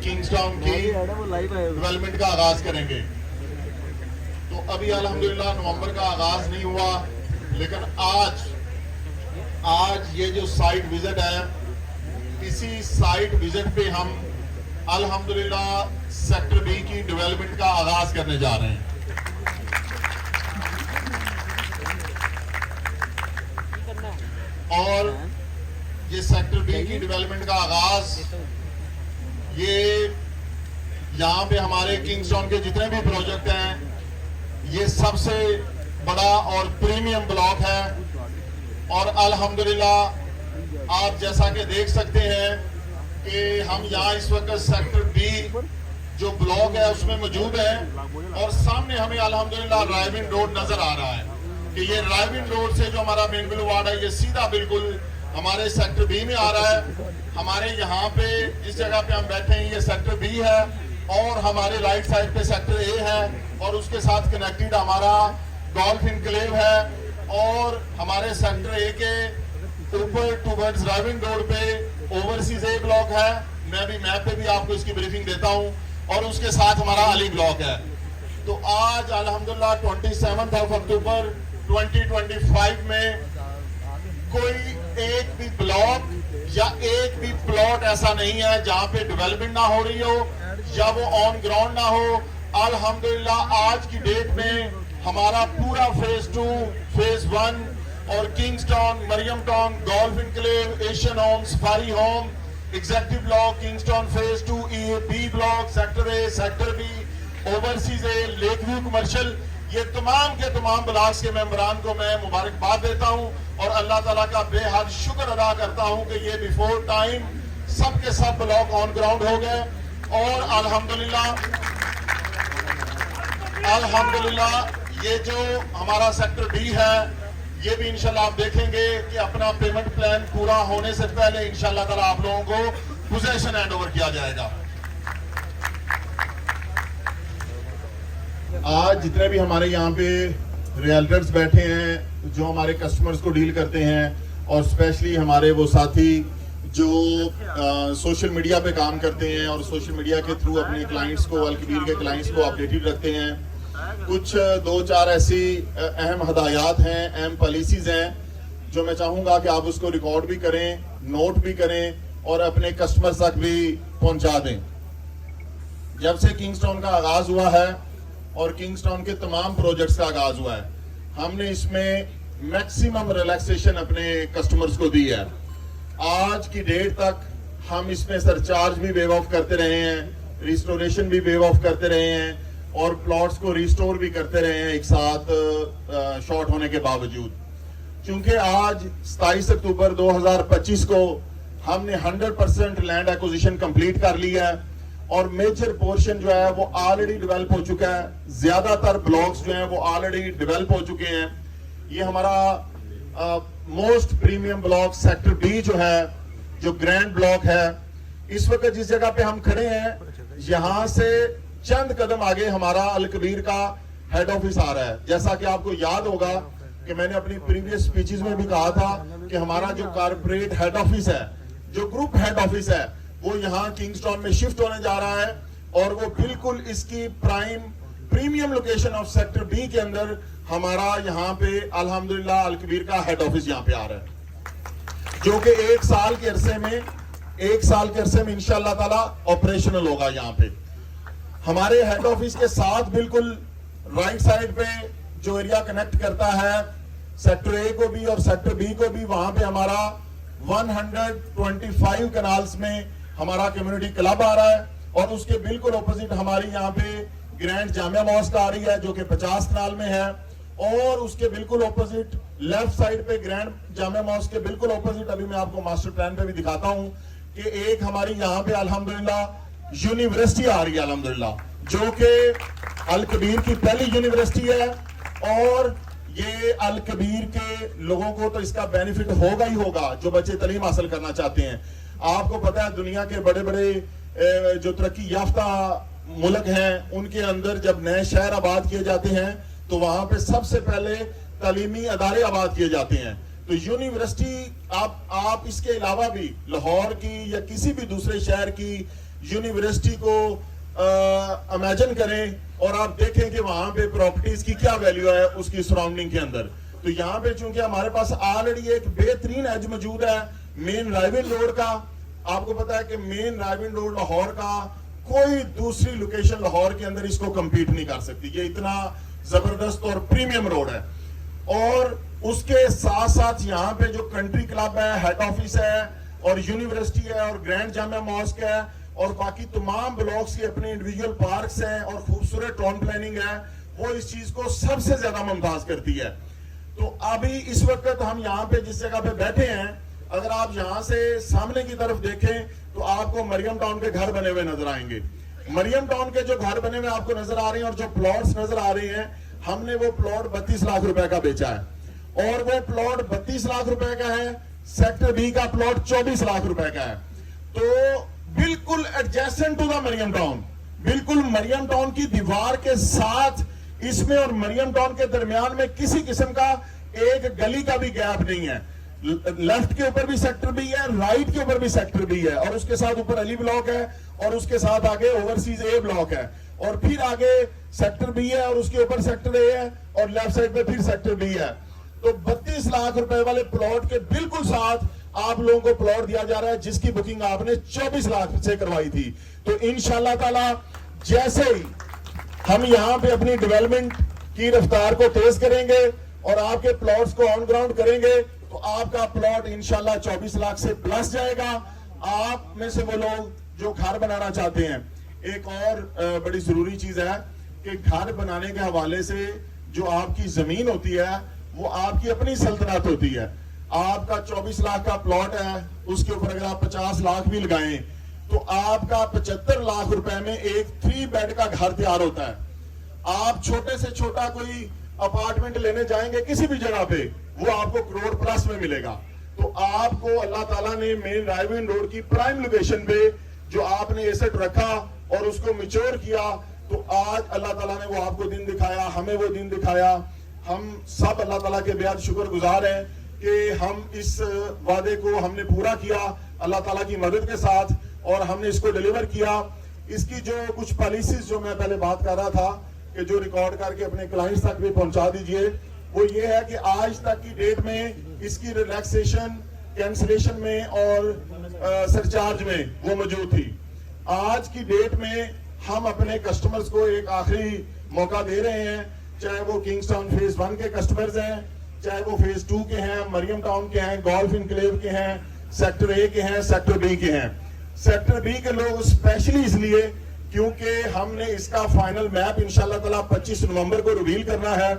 Kingstown की development का आगाज करेंगे। तो अभी अल्हम्दुलिल्लाह नवंबर का आगाज नहीं हुआ, लेकिन आज ये जो साइट विजिट है, इसी साइट विजिट पे हम अल्हम्दुलिल्लाह सेक्टर बी की डेवलपमेंट का आगाज करने जा रहे हैं। और ये सेक्टर बी की डेवलपमेंट का आगाज, ये यहाँ पे हमारे किंग्सटाउन के जितने भी प्रोजेक्ट हैं, ये सबसे बड़ा और प्रीमियम ब्लॉक है। और अल्हम्दुलिल्लाह आप जैसा कि देख सकते हैं कि हम यहाँ इस वक्त सेक्टर बी जो ब्लॉक है उसमें मौजूद है, और सामने हमें अल्हम्दुलिल्लाह रायविंड रोड नजर आ रहा है कि ये रायविंड रोड से जो हमारा मेन बुलवार्ड है, ये सीधा बिल्कुल हमारे सेक्टर बी में आ रहा है। हमारे यहाँ पे जिस जगह पे हम बैठे हैं, ये सेक्टर बी है, और हमारे राइट साइड पे सेक्टर ए है, और उसके साथ कनेक्टेड हमारा गोल्फ इनक्लेव है। और हमारे सेक्टर ए के ऊपर टूवर्ड्स रायविंड रोड पे ओवरसीज ए ब्लॉक है। मैं अभी मैप पे भी आपको इसकी ब्रीफिंग देता हूँ। और उसके साथ हमारा अली ब्लॉक है। तो आज अल्हम्दुलिल्लाह 27 अक्टूबर 2025 में कोई एक भी ब्लॉक या एक भी प्लॉट ऐसा नहीं है जहां पे डेवलपमेंट ना हो रही हो या वो ऑन ग्राउंड ना हो। अल्हम्दुलिल्लाह आज की डेट में हमारा पूरा फेज 2, फेज 1 और Kingstown, Mariam town, golf enclave, Asian home, safari home, executive block, Kingstown phase 2 A, B block, sector A, sector B, overseas A, lake view commercial, ये तमाम के तमाम ब्लॉक्स के मेंबरान को मैं मुबारकबाद देता हूं और अल्लाह ताला का बेहद शुक्र अदा करता हूं कि ये बिफोर टाइम सब के सब ब्लॉक ऑन ग्राउंड हो गए। और अल्हम्दुलिल्लाह ये जो हमारा सेक्टर बी है, ये भी इंशाल्लाह आप देखेंगे कि अपना पेमेंट प्लान पूरा होने से पहले इंशाल्लाह ताला आप लोगों को पोजेशन हैंड ओवर किया जाएगा। आज जितने भी हमारे यहाँ पे रियल्टर्स बैठे हैं जो हमारे कस्टमर्स को डील करते हैं, और स्पेशली हमारे वो साथी जो सोशल मीडिया पे काम करते हैं और सोशल मीडिया के थ्रू अपने क्लाइंट्स को, अलकबीर के क्लाइंट्स को अपडेटेड रखते हैं, कुछ 2-4 ऐसी अहम हदायत हैं, अहम पॉलिसीज हैं जो मैं चाहूँगा कि आप उसको रिकॉर्ड भी करें, नोट भी करें और अपने कस्टमर्स तक भी पहुँचा दें। जब से किंग्सटाउन का आगाज़ हुआ है और किंग्सटाउन के तमाम प्रोजेक्ट्स का आगाज हुआ है, हमने इसमें मैक्सिमम रिलैक्सेशन अपने कस्टमर्स को दी है। आज की डेट तक हम इसमें सरचार्ज भी वेव ऑफ करते रहे हैं, रिस्टोरेशन भी वेव ऑफ करते रहे हैं, और प्लॉट्स को रिस्टोर भी करते रहे हैं एक साथ शॉर्ट होने के बावजूद। क्योंकि आज 27 अक्टूबर 2025 को हमने 100% लैंड एक्विजिशन कंप्लीट कर लिया है, और मेजर पोर्शन जो है वो ऑलरेडी डेवलप हो चुका है। ज्यादातर ब्लॉक्स जो हैं वो ऑलरेडी डेवलप हो चुके हैं। ये हमारा most premium block sector B जो है, जो ग्रैंड ब्लॉक है, इस वक्त जिस जगह पे हम खड़े हैं, यहां से चंद कदम आगे हमारा अलकबीर का हेड ऑफिस आ रहा है। जैसा कि आपको याद होगा कि मैंने अपनी प्रीवियस स्पीचेस में भी कहा था कि हमारा जो कारपोरेट हेड ऑफिस है, जो ग्रुप हेड ऑफिस है, वो यहाँ किंग्सटाउन में शिफ्ट होने जा रहा है, और वो बिल्कुल इसकी premium location of sector B के अंदर हमारा यहाँ पे अल्हम्दुलिल्लाह अलकबीर का हेड ऑफिस यहाँ पे आ रहा है, जो कि एक साल के अरसे में इंशाअल्लाह ताला ऑपरेशनल होगा। यहाँ पे हमारे हेड ऑफिस के साथ बिल्कुल राइट साइड पे जो एरिया कनेक्ट करता है सेक्टर ए को भी और सेक्टर बी को भी, वहां पे हमारा 125 कनाल्स में हमारा कम्युनिटी क्लब आ रहा है, और उसके बिल्कुल ऑपोजिट हमारी यहाँ पे ग्रैंड जामिया मॉस्क आ रही है जो कि 50 कनाल में है, और उसके बिल्कुल ऑपोजिट लेफ्ट साइड पे ग्रैंड जामिया मॉस्क के बिल्कुल ऑपोजिट अभी मैं आपको मास्टर प्लान पे भी दिखाता हूँ कि एक हमारी यहाँ पे अल्हम्दुलिल्लाह यूनिवर्सिटी आ रही है अल्हम्दुलिल्लाह, जो कि अलकबीर की पहली यूनिवर्सिटी है। और ये अलकबीर के लोगों को तो इसका बेनिफिट होगा ही होगा जो बच्चे तालीम हासिल करना चाहते हैं। आपको पता है दुनिया के बड़े बड़े जो तरक्की याफ्ता मुल्क हैं, उनके अंदर जब नए शहर आबाद किए जाते हैं तो वहां पे सबसे पहले तालीमी अदारे आबाद किए जाते हैं। तो यूनिवर्सिटी आप इसके अलावा भी लाहौर की या किसी भी दूसरे शहर की यूनिवर्सिटी को इमेजिन करें और आप देखें कि वहां पे प्रॉपर्टीज की क्या वैल्यू है उसकी सराउंडिंग के अंदर। तो यहाँ पे चूंकि हमारे पास ऑलरेडी एक बेहतरीन एज मौजूद है मेन रायविन रोड का। आपको पता है कि मेन रायविन रोड लाहौर का कोई दूसरी लोकेशन लाहौर के अंदर इसको कंपीट नहीं कर सकती। ये इतना जबरदस्त और प्रीमियम रोड है। और उसके साथ साथ यहाँ पे जो कंट्री क्लब है, हेड ऑफिस है और यूनिवर्सिटी है और ग्रैंड जामिया मॉस्क है और बाकी तमाम ब्लॉक्स के अपने इंडिविजुअल पार्क्स हैं और खूबसूरत टाउन प्लानिंग है, वो इस चीज को सबसे ज्यादा मुमताज करती है। तो अभी इस वक्त हम यहाँ पे जिस जगह पे बैठे हैं, अगर आप यहाँ से सामने की तरफ देखें तो आपको मरियम टाउन के घर बने हुए नजर आएंगे। मरियम टाउन के जो घर बने हुए आपको नजर आ रहे हैं और जो प्लॉट्स नजर आ रहे हैं, हमने वो प्लॉट 32 लाख रुपए का बेचा है और वो प्लॉट 32 लाख रुपए का है। सेक्टर बी का प्लॉट 24 लाख रुपए का है। तो बिल्कुल adjacent to the Mariam town, बिल्कुल मरियम टाउन की दीवार के साथ इसमें और मरियम टाउन के दरमियान में किसी किस्म का एक गली का भी गैप नहीं है। लेफ्ट के ऊपर भी सेक्टर बी है, राइट के ऊपर भी सेक्टर बी है और उसके साथ ऊपर अली ब्लॉक है और उसके साथ आगे ओवरसीज ए ब्लॉक है और फिर आगे सेक्टर बी है और उसके ऊपर सेक्टर ए है और लेफ्ट साइड पे फिर सेक्टर बी है। तो 32 लाख रुपए वाले प्लॉट के बिल्कुल साथ आप लोगों को प्लॉट दिया जा रहा है जिसकी बुकिंग आपने 24 लाख से करवाई थी। तो इंशाल्लाह ताला जैसे ही हम यहाँ पे अपनी डेवलपमेंट की रफ्तार को तेज करेंगे और आपके प्लॉट्स को ऑन ग्राउंड करेंगे तो आपका प्लॉट इंशाल्लाह 24 लाख से प्लस जाएगा। आप में से वो लोग जो घर बनाना चाहते हैं, एक और बड़ी जरूरी चीज है कि घर बनाने के हवाले से जो आपकी जमीन होती है वो आपकी अपनी सल्तनत होती है। आपका 24 लाख का प्लॉट है, उसके ऊपर अगर आप 50 लाख भी लगाएं तो आपका 75 लाख रुपए में एक 3 बेड का घर तैयार होता है। आप छोटे से छोटा कोई अपार्टमेंट लेने जाएंगे किसी भी जगह पे, वो आपको करोड़ प्लस में मिलेगा। तो आपको अल्लाह ताला ने मेन रायविन रोड की प्राइम लोकेशन पे जो आपने एसेट रखा और उसको मैच्योर किया, तो आज अल्लाह ताला ने वो आपको दिन दिखाया, हमें वो दिन दिखाया। हम सब अल्लाह ताला के बेहद शुक्रगुजार हैं कि हम इस वादे को हमने पूरा किया अल्लाह ताला की मदद के साथ और हमने इसको डिलीवर किया। इसकी जो कुछ पॉलिसीज जो मैं पहले बात कर रहा था कि जो रिकॉर्ड करके अपने क्लाइंट्स तक भी पहुंचा दीजिए, वो ये है कि आज तक की डेट में इसकी रिलैक्सेशन, कैंसिलेशन में और सरचार्ज में वो मौजूद थी। आज की डेट में हम अपने कस्टमर्स को एक आखिरी मौका दे रहे हैं, चाहे वो किंग्सटाउन फेज 1 के कस्टमर्स हैं, चाहे वो फेज 2 के हैं, मरियम टाउन के हैं, गोल्फ इनक्लेव के हैं, सेक्टर ए के हैं, सेक्टर बी के हैं। सेक्टर बी के लोग स्पेशली इसलिए क्योंकि हमने इसका फाइनल मैप इंशाल्लाह ताला 25 नवंबर को रिवील करना है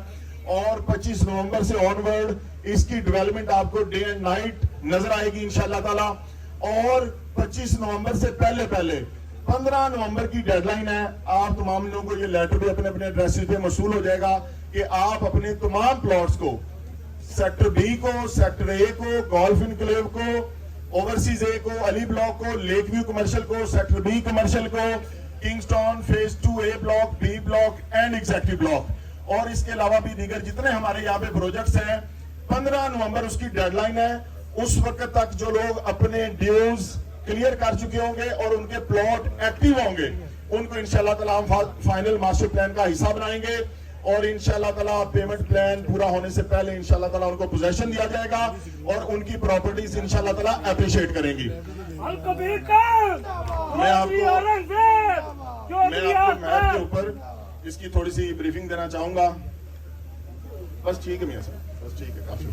और 25 नवंबर से ऑनवर्ड इसकी डेवलपमेंट आपको डे एंड नाइट नजर आएगी इंशाल्लाह ताला। और 25 नवंबर से पहले 15 नवंबर की डेडलाइन है। आप तमाम लोगों को ये लेटर भी अपने अपने एड्रेसेस पे मौसूल हो जाएगा कि आप अपने तमाम प्लॉट्स को, सेक्टर बी को, सेक्टर ए को, गोल्फ इनक्लेव को, ओवरसीज ए को, अली ब्लॉक को, लेक व्यू कमर्शियल को, सेक्टर बी कमर्शियल को, Kingstown phase 2 A block, B block and executive block और इसके अलावा भी दीगर जितने हमारे यहाँ पे प्रोजेक्ट्स हैं, 15 नवंबर उसकी डेडलाइन है। उस वक्त तक जो लोग अपने ड्यूज क्लियर कर चुके होंगे और उनके प्लॉट एक्टिव होंगे, उनको इंशाल्लाह ताला हम फाइनल मास्टर प्लान का हिस्सा बनाएंगे और इंशाल्लाह ताला पेमेंट प्लान पूरा होने से पहले इंशाल्लाह ताला उनको पोजेशन दिया जाएगा और उनकी प्रॉपर्टीज इंशाल्लाह ताला अप्रिशिएट करेंगी। मैं आपको मैप के ऊपर इसकी थोड़ी सी ब्रीफिंग देना चाहूंगा। बस ठीक है मियां साहब, बस ठीक है, काफी।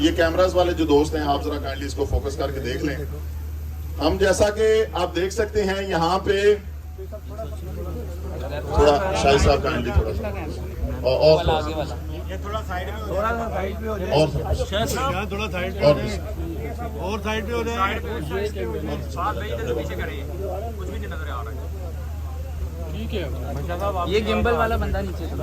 ये कैमरास वाले जो दोस्त हैं, आप जरा काइंडली इसको फोकस करके देख लें। हम जैसा कि आप देख सकते हैं यहाँ पे थोड़ा शाहिद साहब काइंडली थोड़ा सा और थोड़ा साइड में हो जाए और थोड़ा साइड पे और साइड पे हो जाए। बात नहीं तो पीछे करिए, कुछ भी नहीं नजर आ रहा है। ठीक है, ये गिम्बल वाला बंदा नीचे था।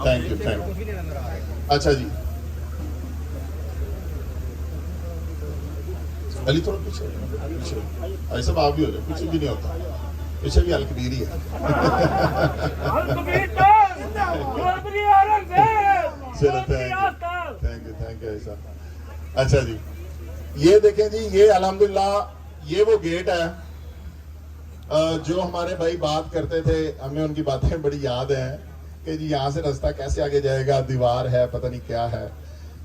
Thank you. अच्छा जी, अली थोड़ा पीछे ऐसा आप भी हो जाए, पीछे भी नहीं होता, पीछे भी अलकबीरी है। चलो थैंक साहब। अच्छा जी, ये देखें जी, ये अल्हम्दुलिल्लाह ये वो गेट है जो हमारे भाई बात करते थे, हमें उनकी बातें बड़ी याद है कि जी यहाँ से रास्ता कैसे आगे जाएगा, दीवार है पता नहीं क्या है।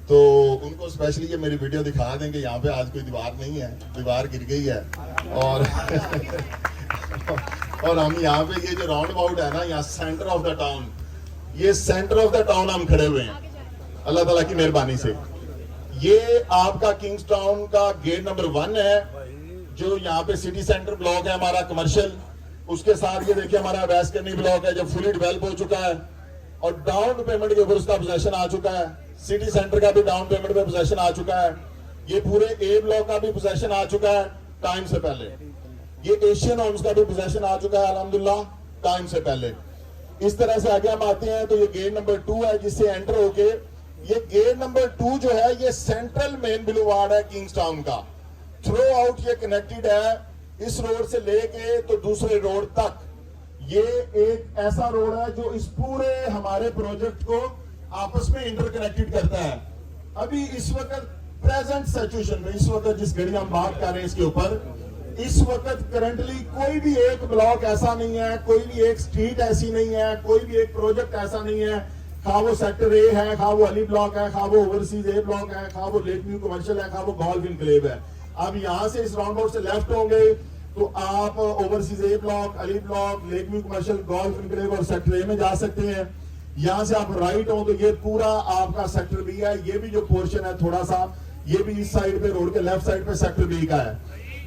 तो उनको स्पेशली ये मेरी वीडियो दिखा दें कि यहाँ पे आज कोई दीवार नहीं है, दीवार गिर गई है। और और हम यहाँ पे ये जो राउंड अबाउट है ना, यहाँ सेंटर ऑफ द टाउन, ये सेंटर ऑफ द टाउन हम खड़े हुए हैं अल्लाह ताला की मेहरबानी से। ये आपका किंग्स टाउन का गेट नंबर 1 है, जो यहाँ पे सिटी सेंटर ब्लॉक है हमारा कमर्शियल। उसके साथ ये देखिए हमारा वेस्ट करनी ब्लॉक है जो फुली डेवलप हो चुका है और डाउन पेमेंट के ऊपर उसका पोजेशन आ चुका है। सिटी सेंटर का भी डाउन पेमेंट पे पोजेशन आ चुका है। ये पूरे ए ब्लॉक का भी पोजेशन आ चुका है टाइम से पहले। ये एशियन होम्स का भी पोजेशन आ चुका है अल्हम्दुलिल्लाह टाइम से पहले। इस तरह से आगे हम आते हैं तो ये गेट नंबर 2 है जिससे एंटर होके, ये गेट नंबर 2 जो है ये सेंट्रल मेन बुलेवार्ड है किंग्स टाउन का। थ्रू आउट ये कनेक्टेड है इस रोड से लेके तो दूसरे रोड तक। ये एक ऐसा रोड है जो इस पूरे हमारे प्रोजेक्ट को आपस में इंटरकनेक्टेड करता है। अभी इस वक्त प्रेजेंट सिचुएशन में, इस वक्त जिस घड़ी हम बात कर रहे हैं इसके ऊपर, इस वक्त करंटली कोई भी एक ब्लॉक ऐसा नहीं है, कोई भी एक स्ट्रीट ऐसी नहीं है, कोई भी एक प्रोजेक्ट ऐसा नहीं है, खा वो सेक्टर ए है, खा वो अली ब्लॉक है, खा वो ओवरसीज ए ब्लॉक है, खा वो लेक व्यू कमर्शियल है, खा वो गोल्फ इनक्लेव है। अब यहाँ से इस राउंड अबाउट से लेफ्ट होंगे तो आप overseas A block, Ali block, lake view commercial, golf enclave और सेक्टर ए में जा सकते हैं। यहाँ से आप राइट हो तो ये पूरा आपका सेक्टर बी है। ये भी जो पोर्शन है थोड़ा सा, ये भी इस साइड पे रोड के लेफ्ट साइड पे सेक्टर बी का है।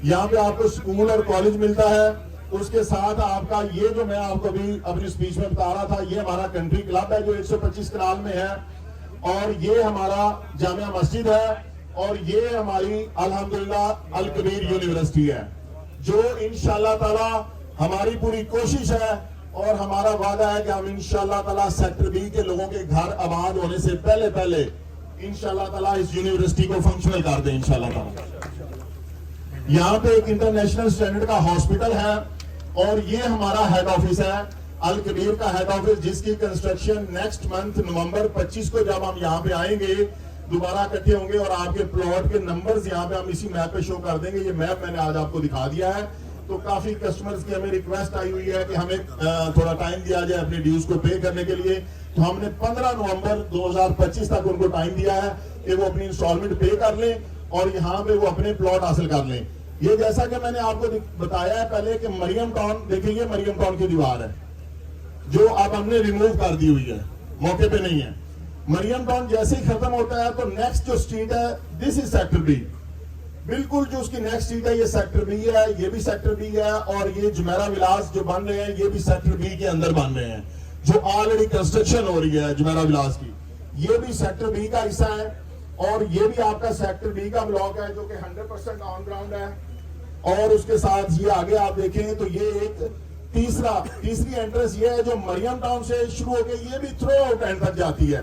यहाँ पे आपको स्कूल और कॉलेज मिलता है। उसके साथ आपका ये जो मैं आपको अभी अपनी स्पीच में बता रहा था, ये हमारा कंट्री क्लब है जो 125 कनाल में है, और ये हमारा जामिया मस्जिद है, और ये हमारी अल्हम्दुलिल्लाह अल कबीर यूनिवर्सिटी है, जो इंशाल्लाह ताला हमारी पूरी कोशिश है और हमारा वादा है कि हम इंशाल्लाह ताला सेक्टर बी के लोगों के घर आबाद होने से पहले पहले इंशाल्लाह ताला इस यूनिवर्सिटी को फंक्शनल कर दें इंशाल्लाह ताला। यहाँ पे एक इंटरनेशनल स्टैंडर्ड का हॉस्पिटल है और ये हमारा हेड ऑफिस है, अल कबीर का हेड ऑफिस, जिसकी कंस्ट्रक्शन नेक्स्ट मंथ नवंबर 25 को जब हम यहाँ पे आएंगे दोबारा इकट्ठे होंगे और आपके प्लॉट के नंबर्स यहाँ पे हम इसी मैप पे शो कर देंगे। ये मैप मैंने आज आपको दिखा दिया है। तो काफी कस्टमर्स की हमें रिक्वेस्ट आई हुई है कि हमें थोड़ा टाइम दिया जाए अपने ड्यूज को पे करने के लिए, तो हमने 15 नवंबर 2025 तक उनको टाइम दिया है कि वो अपनी इंस्टॉलमेंट पे कर लें और यहाँ पे वो अपने प्लॉट हासिल कर लें। ये जैसा कि मैंने आपको बताया है पहले कि मरियम टाउन, देखिए ये मरियम टाउन की दीवार है जो अब हमने रिमूव कर दी हुई है, मौके पे नहीं है। मरियम टाउन जैसे ही खत्म होता है तो नेक्स्ट जो स्ट्रीट है दिस इज सेक्टर बी। बिल्कुल जो उसकी नेक्स्ट स्ट्रीट है ये सेक्टर बी है, ये भी सेक्टर बी है, और ये जुमेरा विलास जो बन रहे हैं ये भी सेक्टर बी के अंदर बन रहे हैं, जो ऑलरेडी कंस्ट्रक्शन हो रही है जुमेरा विलास की, ये भी सेक्टर बी का हिस्सा है। और ये भी आपका सेक्टर बी का ब्लॉक है जो कि 100% ऑन ग्राउंड है। और उसके साथ ये आगे आप देखें तो ये एक तीसरी एंट्रेंस ये है जो मरियम टाउन से शुरू होकर ये भी थ्रू आउट एंड तक जाती है।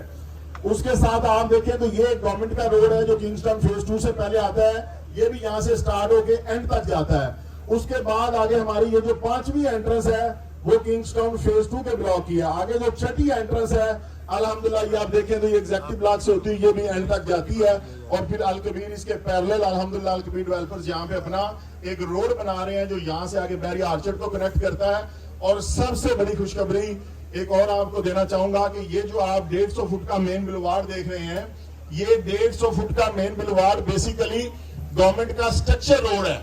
उसके साथ आप देखें तो ये गवर्नमेंट का रोड है जो किंग्सटाउन फेज 2 से पहले आता है, ये भी यहाँ से स्टार्ट होकर एंड तक जाता है। उसके बाद आगे हमारी ये जो 5वीं एंट्रेंस है वो किंग्सटाउन फेज 2 के ब्लॉक की है। आगे जो 6ठी एंट्रेंस है अल्हम्दुलिल्लाह ये आप देखें तो ये एग्जेक्टिव ब्लॉक से होती है, ये भी एंड तक जाती है। और फिर अल कबीर इसके पैरेलल अल्हम्दुलिल्लाह अल कबीर डेवलपर्स यहाँ पे अपना एक रोड बना रहे हैं जो यहाँ से आगे बैरी आर्चर्ड को कनेक्ट करता है। और सबसे बड़ी खुशखबरी एक और आपको देना चाहूंगा कि ये जो आप 150 फुट का मेन बुलेवार्ड देख रहे हैं, ये 150 फुट का मेन बुलेवार्ड बेसिकली गवर्नमेंट का स्ट्रक्चर रोड है।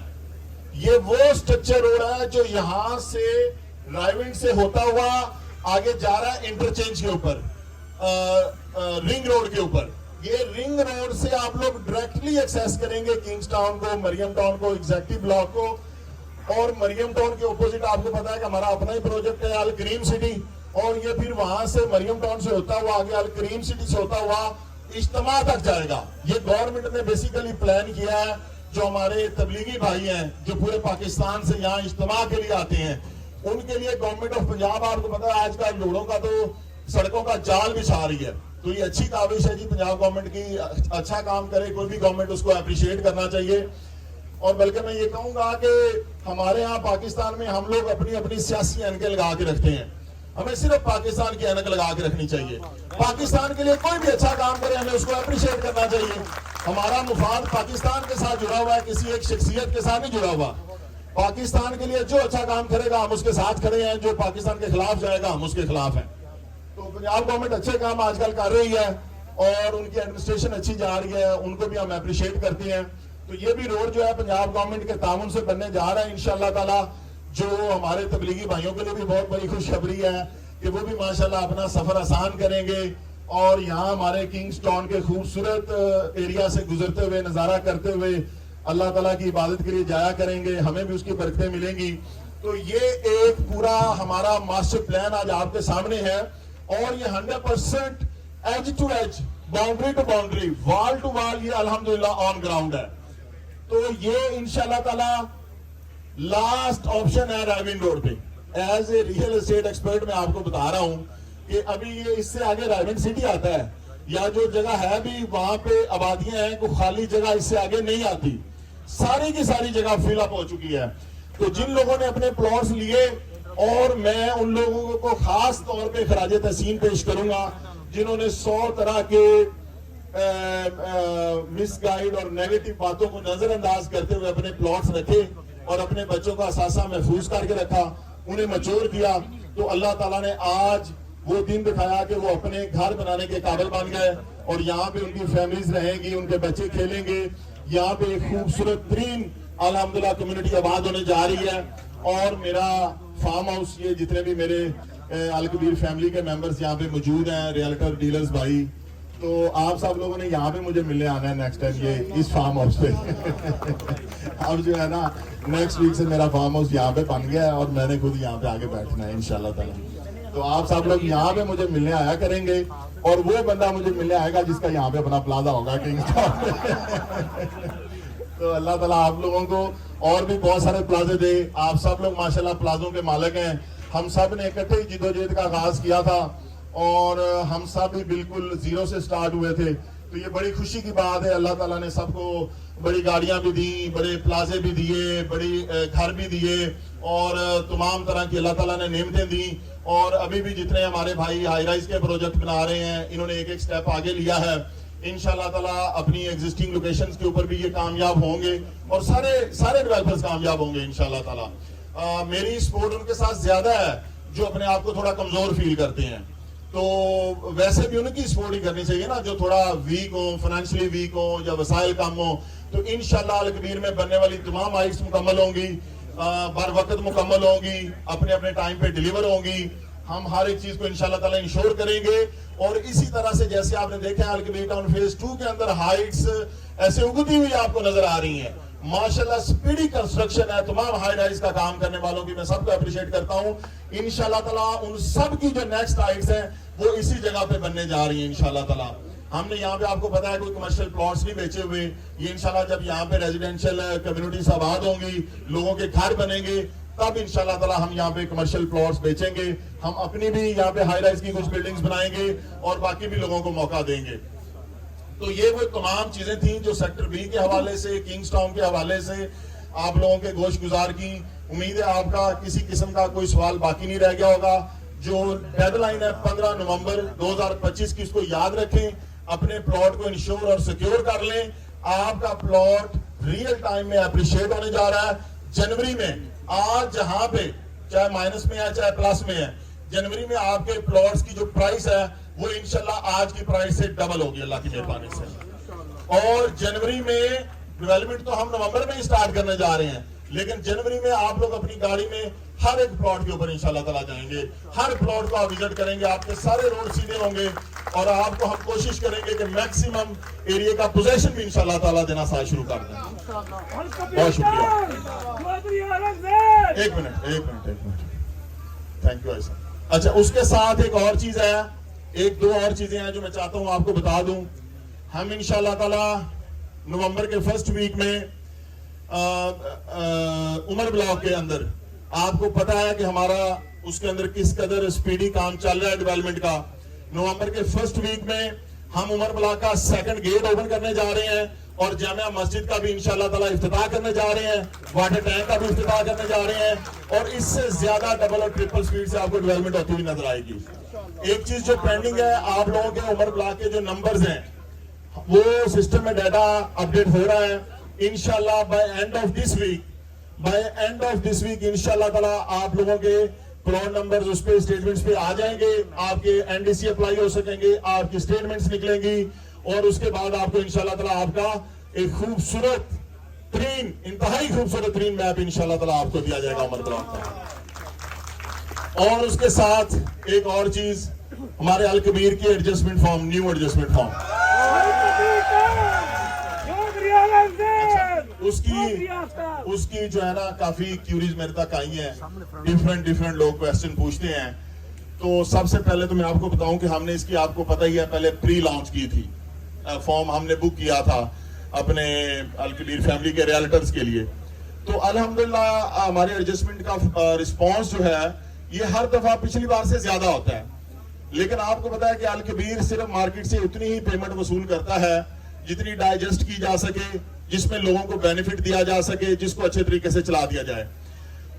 ये वो स्ट्रक्चर रोड है जो यहाँ से रायविंड से होता हुआ आगे जा रहा है इंटरचेंज के ऊपर, रिंग रोड के ऊपर। ये रिंग रोड से आप लोग डायरेक्टली एक्सेस करेंगे किंग्स टाउन को, मरियम टाउन को, एग्जेक्टिव ब्लॉक को। और मरियम टाउन के ऑपोजिट आपको पता है कि हमारा अपना ही प्रोजेक्ट है अल करीम सिटी, और ये फिर वहां से मरियम टाउन से होता हुआ आगे अल करीम सिटी से होता हुआ इज्तिमा तक जाएगा। ये गवर्नमेंट ने बेसिकली प्लान किया है। जो हमारे तबलीगी भाई हैं जो पूरे पाकिस्तान से यहाँ इज्तिमा के लिए आते हैं, उनके लिए गवर्नमेंट ऑफ पंजाब, आपको पता है आजकल रोडों का तो सड़कों का जाल बिछा रही है, तो ये अच्छी काविश है जी पंजाब गवर्नमेंट की। अच्छा काम करे कोई भी गवर्नमेंट, उसको अप्रिशिएट करना चाहिए। और बल्कि मैं ये कहूंगा कि हमारे यहाँ पाकिस्तान में हम लोग अपनी अपनी सियासी अनके लगा के रखते हैं। हमें सिर्फ पाकिस्तान की ऐनक लगा के रखनी चाहिए। पाकिस्तान के लिए कोई भी अच्छा काम करे हमें उसको अप्रिशिएट करना चाहिए। हमारा मुफाद पाकिस्तान के साथ जुड़ा हुआ है, किसी एक शख्सियत के साथ नहीं जुड़ा हुआ। पाकिस्तान के लिए जो अच्छा काम करेगा हम उसके साथ खड़े हैं, जो पाकिस्तान के खिलाफ जाएगा हम उसके खिलाफ हैं। तो पंजाब गवर्नमेंट अच्छे काम आजकल कर रही है और उनकी एडमिनिस्ट्रेशन अच्छी जा रही है, उनको भी हम अप्रिशिएट करते हैं। तो ये भी रोड जो है पंजाब गवर्नमेंट के ताउन से बनने जा रहा है इंशाअल्लाह ताला, जो हमारे तबलीगी भाइयों के लिए भी बहुत बड़ी खुशखबरी है कि वो भी माशाल्लाह अपना सफर आसान करेंगे और यहाँ हमारे किंग्स टाउन के खूबसूरत एरिया से गुजरते हुए नजारा करते हुए अल्लाह ताला की इबादत के लिए जाया करेंगे, हमें भी उसकी बरकतें मिलेंगी। तो ये एक पूरा हमारा मास्टर प्लान आज आपके सामने है और ये 100% edge to edge, boundary to boundary, wall to wall ये अल्हम्दुलिल्लाह ऑन ग्राउंड है। तो ये इंशाल्लाह ताला लास्ट ऑप्शन है रायविंड रोड पे। As a real estate expert मैं आपको बता रहा हूं कि अभी ये इससे आगे रायविंड सिटी आता है या जो जगह है भी वहां पे आबादियां हैं, कोई खाली जगह इससे आगे नहीं आती, सारी की सारी जगह फिल अप हो चुकी है। तो जिन लोगों ने अपने प्लॉट्स लिए और मैं उन लोगों को खास तौर पे खराज तहसीन पेश करूंगा जिन्होंने 100 तरह के मिसगाइड और नेगेटिव बातों को नजरअंदाज करते हुए अपने प्लॉट्स रखे और अपने बच्चों का असासा महफूज करके रखा, उन्हें मैच्योर किया। तो अल्लाह ताला ने आज वो दिन दिखाया कि वो अपने घर बनाने के काबिल बन गए और यहाँ पे उनकी फैमिलीज रहेंगी, उनके बच्चे खेलेंगे। यहाँ पे एक खूबसूरत तरीन अल्हम्दुलिल्लाह कम्युनिटी आबाद होने जा रही है। और मेरा फार्म हाउस, ये जितने भी मेरे अल कबीर फैमिली के मेंबर्स यहाँ पे मौजूद हैं, रियल्टर डीलर्स भाई, तो आप सब लोगों ने यहाँ पे मुझे मिलने आना है नेक्स्ट टाइम ये इस फार्म हाउस पे। अब जो है ना नेक्स्ट वीक से मेरा फार्म हाउस यहाँ पे बन गया है और मैंने खुद यहाँ पे आगे बैठना है इंशाल्लाह ताला। तो आप सब लोग यहाँ पे मुझे मिलने आया करेंगे और वो बंदा मुझे मिलने आएगा जिसका यहाँ पे अपना प्लाजा होगा किंग्स टाउन। तो अल्लाह ताला आप लोगों को और भी बहुत सारे प्लाजे दे। आप सब लोग माशाल्लाह प्लाजों के मालिक हैं। हम सब ने इकट्ठे ही जिदोजहद का आगाज किया था और हम सब भी बिल्कुल जीरो से स्टार्ट हुए थे। तो ये बड़ी खुशी की बात है, अल्लाह ताला ने सबको बड़ी गाड़ियां भी दी, बड़े प्लाजे भी दिए, बड़ी घर भी दिए और तमाम तरह की अल्लाह ताला ने नेमतें दी। और अभी भी जितने हमारे भाई हाई राइज के प्रोजेक्ट बना रहे हैं, इन्होंने एक एक स्टेप आगे लिया है। इंशाल्लाह ताला अपनी एग्जिस्टिंग लोकेशंस के ऊपर भी ये कामयाब होंगे और सारे डेवलपर्स कामयाब होंगे इंशाल्लाह ताला। मेरी सपोर्ट उनके साथ ज्यादा है जो अपने आप को थोड़ा कमजोर फील करते हैं। तो वैसे भी उनकी सपोर्ट ही करनी चाहिए ना, जो थोड़ा वीक हो, फाइनेंशियली वीक हो या वसाइल कम हो। तो इंशाल्लाह अल कबीर में बनने वाली तमाम हाइट्स मुकम्मल होंगी, बर वक्त मुकम्मल होंगी, अपने अपने टाइम पे डिलीवर होंगी। हम हर एक चीज को इंशाल्लाह ताला इंश्योर करेंगे और इसी तरह से जैसे आपने देखा अल कबीर टाउन फेज 2 के अंदर हाइट्स ऐसे उगती हुई आपको नजर आ रही हैं। माशाल्लाह स्पीडी कंस्ट्रक्शन है। तमाम हाई राइज का काम करने वालों की मैं सबको अप्रिशिएट करता हूं। इंशाल्लाह ताला उन सब की जो नेक्स्ट हाइट्स हैं वो इसी जगह पे बनने जा रही है इंशाल्लाह ताला। हमने यहाँ पे आपको पता है कोई कमर्शियल प्लॉट्स नहीं बेचे हुए। ये इंशाल्लाह जब यहाँ पे रेजिडेंशियल कम्युनिटीज आबाद होंगी, लोगों के घर बनेंगे, तब इंशाल्लाह ताला हम यहाँ पे कमर्शियल प्लॉट्स बेचेंगे। हम अपनी भी यहाँ पे हाई राइज की कुछ बिल्डिंग्स बनाएंगे और बाकी भी लोगों को मौका देंगे। तो ये वो तमाम चीजें थी जो सेक्टर बी के हवाले से, किंग्स टाउन के हवाले से आप लोगों के गोश गुजार की। उम्मीद है आपका किसी किस्म का कोई सवाल बाकी नहीं रह गया होगा। जो डेडलाइन है 15 नवंबर 2025 की, इसको याद रखें, अपने प्लॉट को इंश्योर और सिक्योर कर लें। आपका प्लॉट रियल टाइम में अप्रिशिएट होने जा रहा है। जनवरी में आज जहां पे चाहे माइनस में है चाहे प्लस में है, जनवरी में आपके प्लॉट्स की जो प्राइस है वो इंशाल्लाह आज की प्राइस से डबल होगी अल्लाह की मेहरबानी से। और जनवरी में डेवलपमेंट तो हम नवंबर में ही स्टार्ट करने जा रहे हैं, लेकिन जनवरी में आप लोग अपनी गाड़ी में हर एक प्लॉट के ऊपर इंशाल्लाह ताला जाएंगे। हर प्लॉट को आप विजिट करेंगे, आपके सारे रोड सीधे होंगे और आपको हम कोशिश करेंगे कि मैक्सिमम एरिया का पोजेशन भी इंशाल्लाह ताला देना शुरू कर दें। बहुत शुक्रिया। एक मिनट थैंक यू ऐसा। अच्छा, उसके साथ एक और चीज है, एक दो और चीजें हैं जो मैं चाहता हूं आपको बता दूं। हम इंशाल्लाह ताला नवंबर के फर्स्ट वीक में उमर ब्लॉक के अंदर, आपको पता है कि हमारा उसके अंदर किस कदर स्पीडी काम चल रहा है डेवलपमेंट का। नवंबर के फर्स्ट वीक में हम उमर ब्लॉक का सेकंड गेट ओपन करने जा रहे हैं और जामिया मस्जिद का भी इंशाल्लाह ताला इफ्तिताह करने जा रहे हैं, वाटर टैंक का भी इफ्तिताह करने जा रहे हैं और इससे ज्यादा डबल और ट्रिपल स्पीड से आपको डेवलपमेंट होती हुई नजर आएगी। एक चीज जो पेंडिंग है, आप लोगों के उमर ब्लॉक के जो नंबर्स हैं वो सिस्टम में डाटा अपडेट हो रहा है। इंशाल्लाह by end of this week इंशाल्लाह ताला आप लोगों के प्लॉट नंबर्स उस पे स्टेटमेंट्स पे आ जाएंगे, आपके एनडीसी अप्लाई हो सकेंगे, आपकी स्टेटमेंट्स निकलेंगी और उसके बाद आपको इंशाल्लाह ताला आपका एक खूबसूरत तरीन, इंतहाई खूबसूरत तरीन मैप इंशाल्लाह ताला आपको दिया जाएगा उमर ब्लॉक का। और उसके साथ एक और चीज, हमारे अल कबीर की adjustment form, new adjustment form, उसकी जो है ना काफी क्यूरीज मेरे तक आई है, डिफरेंट लोग क्वेश्चन पूछते हैं। तो सबसे पहले तो मैं आपको बताऊं कि हमने इसकी, आपको पता ही है, पहले प्री लॉन्च की थी, फॉर्म हमने बुक किया था अपने अल कबीर फैमिली के रियल्टर्स के लिए। तो अल्हम्दुलिल्लाह हमारे एडजस्टमेंट का रिस्पांस जो है ये हर दफा पिछली बार से ज्यादा होता है, लेकिन आपको पता है कि अल कबीर सिर्फ मार्केट से उतनी ही पेमेंट वसूल करता है जितनी डाइजेस्ट की जा सके, जिसमें लोगों को बेनिफिट दिया जा सके, जिसको अच्छे तरीके से चला दिया जाए।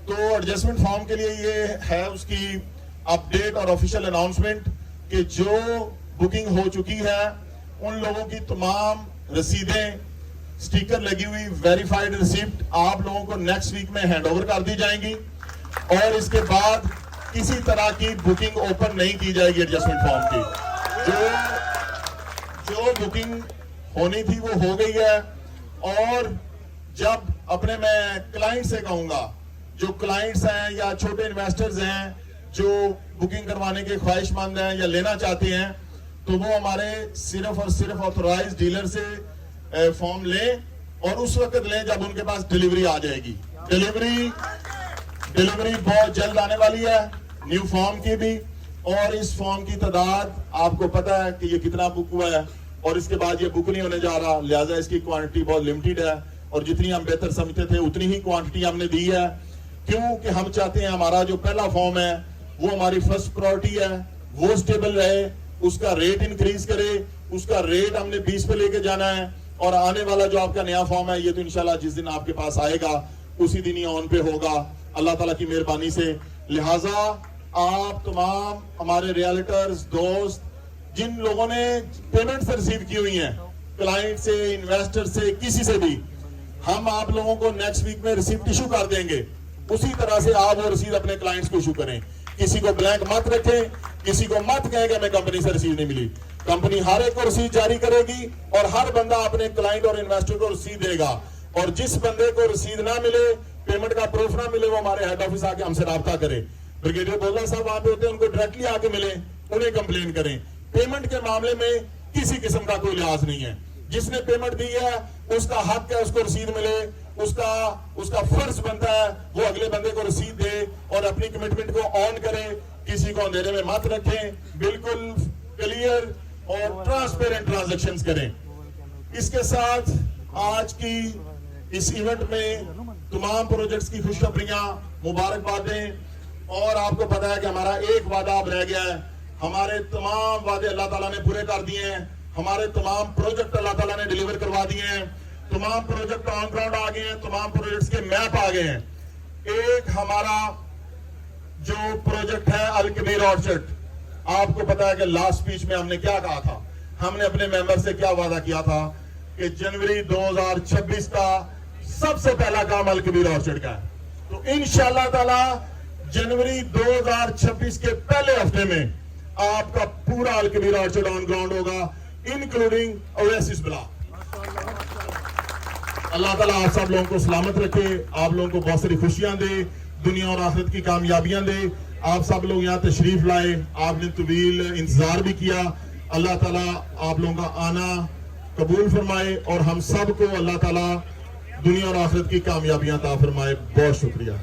तो एडजस्टमेंट फॉर्म के लिए ये है उसकी अपडेट और ऑफिशियल अनाउंसमेंट कि जो बुकिंग हो चुकी है उन लोगों की तमाम रसीदें, स्टिकर लगी हुई वेरीफाइड रिसिप्ट आप लोगों को नेक्स्ट वीक में हैंडओवर कर दी जाएंगी और इसके बाद किसी तरह की बुकिंग ओपन नहीं की जाएगी एडजस्टमेंट फॉर्म की। जो बुकिंग होनी थी वो हो गई है। और जब अपने मैं क्लाइंट से कहूंगा, जो क्लाइंट्स हैं या छोटे इन्वेस्टर्स हैं जो बुकिंग करवाने के ख्वाहिशमंद हैं या लेना चाहते हैं, तो वो हमारे सिर्फ और सिर्फ ऑथोराइज डीलर से फॉर्म लें और उस वक्त लें जब उनके पास डिलीवरी आ जाएगी। डिलीवरी बहुत जल्द आने वाली है न्यू फॉर्म की भी, और इस फॉर्म की तादाद आपको पता है कि ये कितना बुक हुआ है और इसके बाद ये बुक नहीं होने जा रहा, लिहाजा इसकी क्वांटिटी बहुत लिमिटेड है और जितनी हम बेहतर समझते थे उतनी ही क्वांटिटी हमने दी है। क्योंकि हम चाहते हैं हमारा जो पहला फॉर्म है वो हमारी फर्स्ट प्रायोरिटी है, वो स्टेबल रहे, उसका रेट इंक्रीज करे, उसका रेट हमने 20 पे लेके जाना है। और आने वाला जो आपका नया फॉर्म है ये तो इंशाल्लाह जिस दिन आपके पास आएगा उसी दिन ही ऑन पे होगा अल्लाह ताला की मेहरबानी से। लिहाजा आप तमाम हमारे रियल्टर्स दोस्त जिन लोगों ने पेमेंट्स रिसीव की हुई हैं, क्लाइंट से, इन्वेस्टर से, किसी से भी, हम आप लोगों को नेक्स्ट वीक में रिसीप्ट इशू कर देंगे। उसी तरह से आप वो रसीद अपने क्लाइंट्स को इशू करें, किसी को ब्लैंक मत रखें, किसी को मत कहें हमें कंपनी से रसीद नहीं मिली। कंपनी हर एक को रसीद जारी करेगी और हर बंदा अपने क्लाइंट और इन्वेस्टर को रसीद देगा। और जिस बंदे को रसीद ना मिले, पेमेंट का प्रूफ ना मिले, वो हमारे हेड ऑफिस आके हमसे राब्ता करे। ब्रिगेडियर बोला साहब वहां पे होते हैं, उनको डायरेक्टली आके मिले, उन्हें कंप्लेन करें। पेमेंट के मामले में किसी किस्म का कोई लिहाज नहीं है, जिसने पेमेंट दी है उसका हक है उसको रसीद मिले, उसका फर्ज बनता है वो अगले बंदे को रसीद दे और अपनी कमिटमेंट को ऑन करे, किसी को अंधेरे में मत रखें, बिल्कुल क्लियर और ट्रांसपेरेंट ट्रांजैक्शंस करें। इसके साथ आज की इस इवेंट में तमाम प्रोजेक्ट्स की खुशखबरियां, मुबारकबादें। और आपको पता है कि हमारा एक वादा अब रह गया है, हमारे तमाम वादे अल्लाह ताला ने पूरे कर दिए हैं, हमारे तमाम प्रोजेक्ट अल्लाह ताला ने डिलीवर करवा दिए हैं, तमाम प्रोजेक्ट ऑन ग्राउंड आ गए हैं, तमाम प्रोजेक्ट्स के मैप आ गए हैं। एक हमारा जो प्रोजेक्ट है अल कबीर ऑर्चर्ड, आपको पता है कि लास्ट स्पीच में हमने क्या कहा था, हमने अपने मेंबर से क्या वादा किया था कि जनवरी 2026 का सबसे पहला काम अल कबीर ऑर्चर्ड का है। तो इंशाअल्लाह ताला जनवरी 2026 के पहले हफ्ते में आपका पूरा अल कबीर ऑर्चर्ड ऑन ग्राउंड होगा, इंक्लूडिंग ओएसिस ब्लॉक। अल्लाह ताला आप सब लोगों को सलामत रखे, आप लोगों को बहुत सारी खुशियां दे, दुनिया और आखिरत की कामयाबियां दे। आप सब लोग यहाँ तशरीफ लाए, आपने तवील इंतजार भी किया। अल्लाह ताला आप लोगों का आना कबूल फरमाए और हम सब को अल्लाह ताला दुनिया और आखिरत की कामयाबियां अता फरमाए। बहुत शुक्रिया।